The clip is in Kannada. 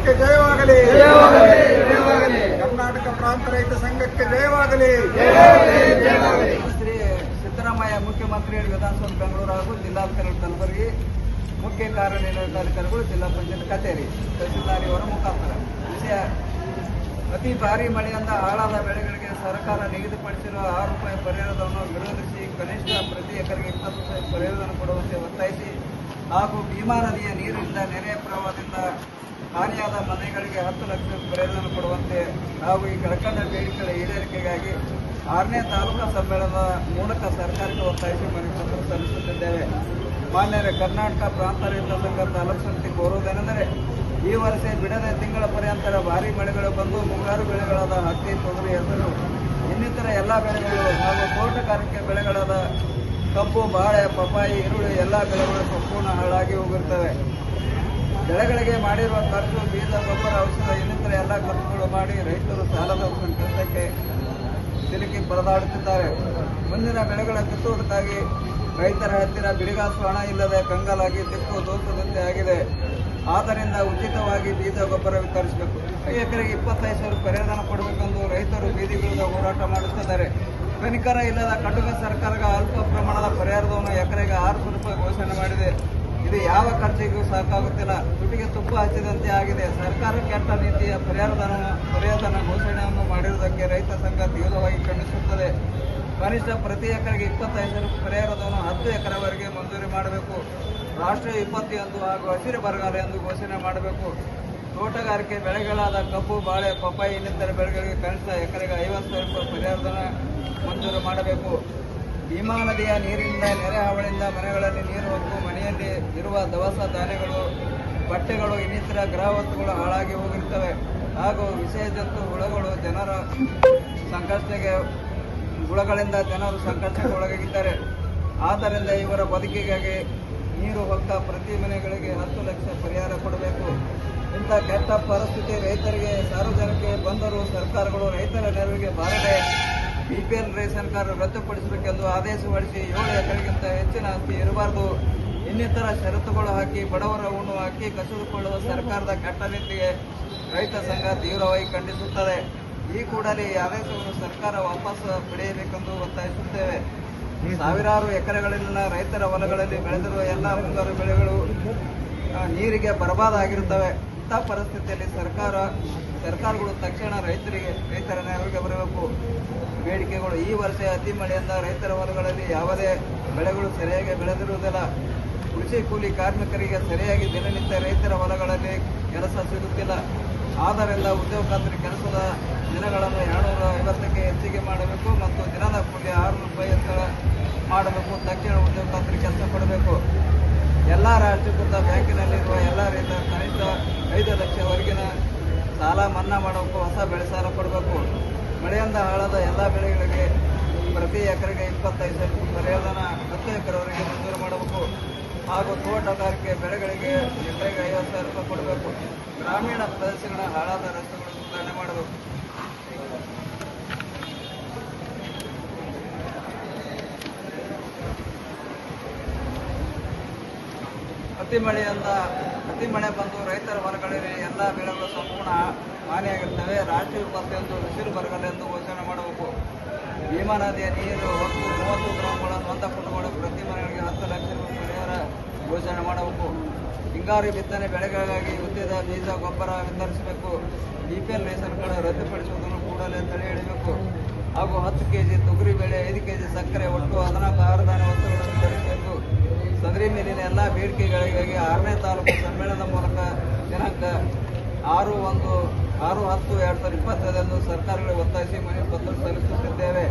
ಸಂಘಕ್ಕೆ ಜಯವಾಗಲಿ. ಕರ್ನಾಟಕ ಪ್ರಾಂತ ರೈತ ಸಂಘಕ್ಕೆ ಜಯವಾಗಲಿ. ಶ್ರೀ ಸಿದ್ದರಾಮಯ್ಯ ಮುಖ್ಯಮಂತ್ರಿಗಳು ವಿಧಾನಸೌಧ ಬೆಂಗಳೂರು ಹಾಗೂ ಜಿಲ್ಲಾಧಿಕಾರಿ ಕಲಬುರಗಿ, ಮುಖ್ಯ ಕಾರ್ಯನಿರ್ವಹಣಾಧಿಕಾರಿಗಳು ಜಿಲ್ಲಾ ಪಂಚಾಯತ್ ಕಚೇರಿ, ತಹಸೀಲ್ದಾರ್ ಇವರ ಮುಖಾಂತರ ವಿಷಯ ಅತಿ ಭಾರಿ ಮಳೆಯಿಂದ ಹಾಳಾದ ಬೆಳೆಗಳಿಗೆ ಸರ್ಕಾರ ನಿಗದಿಪಡಿಸಿರುವ ₹6 ಪರಿಹಾರವನ್ನು ವಿರೋಧಿಸಿ ಕನಿಷ್ಠ ಪ್ರತಿ ಎಕರೆಗೆ 20 ರೂಪಾಯಿ ಪರಿಹಾರವನ್ನು ಕೊಡುವಂತೆ ಒತ್ತಾಯಿಸಿ ಹಾಗೂ ಭೀಮಾ ನದಿಯ ನೀರಿನಿಂದ ನೆರೆ ಪ್ರವಾಹದಿಂದ ಹಾನಿಯಾದ ಮನೆಗಳಿಗೆ 10 ಲಕ್ಷ ಪರಿಹಾರವನ್ನು ಕೊಡುವಂತೆ ಹಾಗೂ ಈ ಕೆಳಕಂಡ ಬೇಡಿಕೆಗಳ ಈಡೇರಿಕೆಗಾಗಿ 6ನೇ ತಾಲೂಕಾ ಸಮ್ಮೇಳನದ ಮೂಲಕ ಸರ್ಕಾರಕ್ಕೆ ಒತ್ತಾಯಿಸಿ ಮನವಿ ಸಲ್ಲಿಸುತ್ತಿದ್ದೇವೆ. ಮಾನ್ಯರೇ, ಕರ್ನಾಟಕ ಪ್ರಾಂತ ರೈತ ಸಂಘ ತಾಲೂಕು ಸಮಿತಿ ಕೋರುವುದೇನೆಂದರೆ, ಈ ವರ್ಷ ಬಿಡದೆ ತಿಂಗಳ ಪರ್ಯಂತರ ಭಾರೀ ಮಳೆಗಳು ಬಂದು ಮುಂಗಾರು ಬೆಳೆಗಳಾದ ಹತ್ತಿ, ತೊಗರಿ, ಹೆಸರು ಇನ್ನಿತರ ಎಲ್ಲ ಬೆಳೆಗಳು ಹಾಗೂ ತೋಟಗಾರಿಕೆ ಬೆಳೆಗಳಾದ ಕಬ್ಬು, ಬಾಳೆ, ಪಪ್ಪಾಯಿ, ಈರುಳ್ಳಿ ಎಲ್ಲ ಬೆಳೆಗಳು ಸಂಪೂರ್ಣ ಹಾಳಾಗಿ ಹೋಗಿರುತ್ತವೆ. ಬೆಳೆಗಳಿಗೆ ಮಾಡಿರುವ ಖರ್ಚು, ಬೀಜ, ಗೊಬ್ಬರ, ಔಷಧ ಇನ್ನಿತರ ಎಲ್ಲ ಖರ್ಚುಗಳು ಮಾಡಿ ರೈತರು ಸಾಲದ ಸಂಕಷ್ಟಕ್ಕೆ ಸಿಲುಕಿ ಪರದಾಡುತ್ತಿದ್ದಾರೆ. ಮುಂದಿನ ಬೆಳೆಗಳ ಕಿತ್ತುವುದಕ್ಕಾಗಿ ರೈತರ ಹತ್ತಿರ ಬಿಡಿಗಾಸು ಹಣ ಇಲ್ಲದೆ ಕಂಗಾಲಾಗಿ ದಿಕ್ಕು ದೋಷದಂತೆ ಆಗಿದೆ. ಆದ್ದರಿಂದ ಉಚಿತವಾಗಿ ಬೀಜ, ಗೊಬ್ಬರ ವಿತರಿಸಬೇಕು. ಎಕರೆಗೆ 25,000 ಪರಿಹಾರ ಕೊಡಬೇಕೆಂದು ರೈತರು ಬೀದಿಗಿಳಿದು ಹೋರಾಟ ಮಾಡುತ್ತಿದ್ದಾರೆ. ಕನಿಕರ ಇಲ್ಲದ ಕಟುಕ ಸರ್ಕಾರ ಅಲ್ಪ ಪ್ರಮಾಣದ ಪರಿಹಾರವನ್ನು ಎಕರೆಗೆ ₹600 ಘೋಷಣೆ ಮಾಡಿದೆ. ಇದು ಯಾವ ಖರ್ಚಿಗೂ ಸಾಕಾಗುತ್ತಿಲ್ಲ, ತುಟಿಗೆ ತುಪ್ಪ ಹಚ್ಚಿದಂತೆ ಆಗಿದೆ. ಸರ್ಕಾರ ಕೆಟ್ಟ ನೀತಿಯ ಪರಿಹಾರಧನ ಘೋಷಣೆಯನ್ನು ಮಾಡಿರುವುದಕ್ಕೆ ರೈತ ಸಂಘ ತೀವ್ರವಾಗಿ ಖಂಡಿಸುತ್ತದೆ. ಕನಿಷ್ಠ ಪ್ರತಿ ಎಕರೆಗೆ 25,000 ಪರಿಹಾರಧನ 10 ಎಕರೆವರೆಗೆ ಮಂಜೂರಿ ಮಾಡಬೇಕು. ರಾಷ್ಟ್ರೀಯ ವಿಪತ್ತು ಎಂದು ಹಾಗೂ ಹಸಿರು ಬರಗಾಲ ಎಂದು ಘೋಷಣೆ ಮಾಡಬೇಕು. ತೋಟಗಾರಿಕೆ ಬೆಳೆಗಳಾದ ಕಬ್ಬು, ಬಾಳೆ, ಪಪ್ಪಾಯಿ ಇನ್ನಿತರ ಬೆಳೆಗಳಿಗೆ ಕನಿಷ್ಠ ಎಕರೆಗೆ 50,000 ಪರಿಹಾರಧನ ಮಂಜೂರು ಮಾಡಬೇಕು. ಭೀಮಾ ನದಿಯ ನೀರಿನಿಂದ ನೆರೆ ಹಾವಳಿಯಿಂದ ಮನೆಗಳಲ್ಲಿ ನೀರು ಹೊಕ್ಕು ಮನೆಯಲ್ಲಿ ಇರುವ ದವಸ ಧಾನ್ಯಗಳು, ಬಟ್ಟೆಗಳು ಇನ್ನಿತರ ಗೃಹ ವಸ್ತುಗಳು ಹಾಳಾಗಿ ಹೋಗಿರುತ್ತವೆ ಹಾಗೂ ವಿಷಯ ಜಂತು ಹುಳಗಳು ಹುಳಗಳಿಂದ ಜನರು ಸಂಕಷ್ಟಕ್ಕೆ ಒಳಗಾಗಿದ್ದಾರೆ. ಆದ್ದರಿಂದ ಇವರ ಬದುಕಿಗಾಗಿ ನೀರು ಹೊಕ್ಕ ಪ್ರತಿ ಮನೆಗಳಿಗೆ 10 ಲಕ್ಷ ಪರಿಹಾರ ಕೊಡಬೇಕು. ಇಂಥ ಕೆಟ್ಟ ಪರಿಸ್ಥಿತಿ ರೈತರಿಗೆ ಸಾರ್ವಜನಿಕ ಬಂದರೂ ಸರ್ಕಾರಗಳು ರೈತರ ನೆರವಿಗೆ ಬಾರದೆ BPL ರೇಷನ್ ಕಾರ್ಡ್ ರದ್ದುಪಡಿಸಬೇಕೆಂದು ಆದೇಶ ಹೊರಡಿಸಿ 7 ಎಕರೆಗಿಂತ ಹೆಚ್ಚಿನ ಆಸ್ತಿ ಇರಬಾರದು, ಇನ್ನಿತರ ಷರತ್ತುಗಳು ಹಾಕಿ ಬಡವರ ಉಣ್ಣುವ ಅಕ್ಕಿ ಕಸಿದುಕೊಳ್ಳುವ ಸರ್ಕಾರದ ಕೆಟ್ಟ ನೀತಿಗೆ ರೈತ ಸಂಘ ತೀವ್ರವಾಗಿ ಖಂಡಿಸುತ್ತದೆ. ಈ ಕೂಡಲೇ ಈ ಆದೇಶವನ್ನು ಸರ್ಕಾರ ವಾಪಸ್ ಪಡೆಯಬೇಕೆಂದು ಒತ್ತಾಯಿಸುತ್ತೇವೆ. ಸಾವಿರಾರು ಎಕರೆಗಳಲ್ಲಿನ ರೈತರ ಹೊಲಗಳಲ್ಲಿ ಬೆಳೆದಿರುವ ಎಲ್ಲ ಮುಂಗಾರು ಬೆಳೆಗಳು ನೀರಿಗೆ ಬರಬಾದಾಗಿರುತ್ತವೆ. ಇಂಥ ಪರಿಸ್ಥಿತಿಯಲ್ಲಿ ಸರ್ಕಾರಗಳು ತಕ್ಷಣ ರೈತರ ನೆರವಿಗೆ ಬರಬೇಕು. ಬೇಡಿಕೆಗಳು: ಈ ವರ್ಷ ಅತಿ ಮಳೆಯಿಂದ ರೈತರ ಹೊಲಗಳಲ್ಲಿ ಯಾವುದೇ ಬೆಳೆಗಳು ಸರಿಯಾಗಿ ಬೆಳೆದಿರುವುದಿಲ್ಲ. ಕೃಷಿ ಕೂಲಿ ಕಾರ್ಮಿಕರಿಗೆ ಸರಿಯಾಗಿ ದಿನನಿತ್ಯ ರೈತರ ಹೊಲಗಳಲ್ಲಿ ಕೆಲಸ ಸಿಗುತ್ತಿಲ್ಲ. ಆದ್ದರಿಂದ ಉದ್ಯೋಗ ಖಾತ್ರಿ ಕೆಲಸದ ದಿನಗಳನ್ನು 250ಕ್ಕೆ ಹೆಚ್ಚಿಗೆ ಮಾಡಬೇಕು ಮತ್ತು ದಿನದ ಕೂಲಿ ₹600 ಹೆಚ್ಚಳ ಮಾಡಬೇಕು. ತಕ್ಷಣ ಉದ್ಯೋಗ ಖಾತ್ರಿ ಕೆಲಸ ಕೊಡಬೇಕು. ಎಲ್ಲ ರಾಷ್ಟ್ರೀಕೃತ ಬ್ಯಾಂಕಿನಲ್ಲಿರುವ ಎಲ್ಲ ರೈತರ ಕನಿಷ್ಠ 5 ಲಕ್ಷವರೆಗಿನ ಸಾಲ ಮನ್ನಾ ಮಾಡಬೇಕು. ಹೊಸ ಬೆಳೆ ಸಾಲ ಕೊಡಬೇಕು. ಮಳೆಯಿಂದ ಹಾಳಾದ ಎಲ್ಲ ಬೆಳೆಗಳಿಗೆ ಪ್ರತಿ ಎಕರೆಗೆ 25,000 ಪರಿಹಾರಧನ 10 ಎಕರೆವರೆಗೆ ಮಂಜೂರು ಮಾಡಬೇಕು ಹಾಗೂ ತೋಟಗಾರಿಕೆ ಬೆಳೆಗಳಿಗೆ ಎಕರೆಗೆ 50,000 ಕೊಡಬೇಕು. ಗ್ರಾಮೀಣ ಪ್ರದೇಶಗಳ ಹಾಳಾದ ರಸ್ತೆಗಳನ್ನು ಸುಧಾರಣೆ ಮಾಡಬೇಕು. ಅತಿ ಮಳೆ ಬಂದು ರೈತರ ಹೊಲಗಳಲ್ಲಿ ಎಲ್ಲ ಬೆಳೆಗಳು ಸಂಪೂರ್ಣ ಹಾನಿಯಾಗಿರ್ತವೆ. ರಾಷ್ಟ್ರೀಯ ವಿಪತ್ತು ಎಂದು ಹಸಿರು ಬರಗಾಲ ಎಂದು ಘೋಷಣೆ ಮಾಡಬೇಕು. ಭೀಮಾ ನದಿಯ ನೀರು ಹೊತ್ತು 30 ಗ್ರಾಮಗಳ ಸ್ವಂತ ಕುಟುಂಬಗಳು ಪ್ರತಿ ಮನೆಗಳಿಗೆ 10 ಲಕ್ಷ ಪರಿಹಾರ ಘೋಷಣೆ ಮಾಡಬೇಕು. ಹಿಂಗಾರು ಬಿತ್ತನೆ ಬೆಳೆಗಳಿಗಾಗಿ ಉದ್ಯದ ಬೀಜ, ಗೊಬ್ಬರ ವಿತರಿಸಬೇಕು. BPL ರೇಷನ್ ಕಾರ್ಡ್ ರದ್ದುಪಡಿಸುವುದನ್ನು ಕೂಡಲೇ ತಡೆ ಹಿಡಿಯಬೇಕು ಹಾಗೂ 10 ಕೆಜಿ ತೊಗರಿ ಬೇಳೆ, 5 ಕೆಜಿ ಸಕ್ಕರೆ, ಒಟ್ಟು 14 ಆಹಾರ ಧಾನ್ಯ ವಸ್ತುಗಳನ್ನು ವಿತರಿಸಬೇಕು. ಸದರಿ ಮೇಲಿನ ಎಲ್ಲ ಬೇಡಿಕೆಗಳಿಗಾಗಿ 6ನೇ ತಾಲೂಕು ಸಮ್ಮೇಳನದ ಮೂಲಕ ದಿನಾಂಕ 6/10/2025 ಸರ್ಕಾರಗಳಿಗೆ ಒತ್ತಾಯಿಸಿ ಮನವಿ ಪತ್ರ ಸಲ್ಲಿಸುತ್ತಿದ್ದೇವೆ.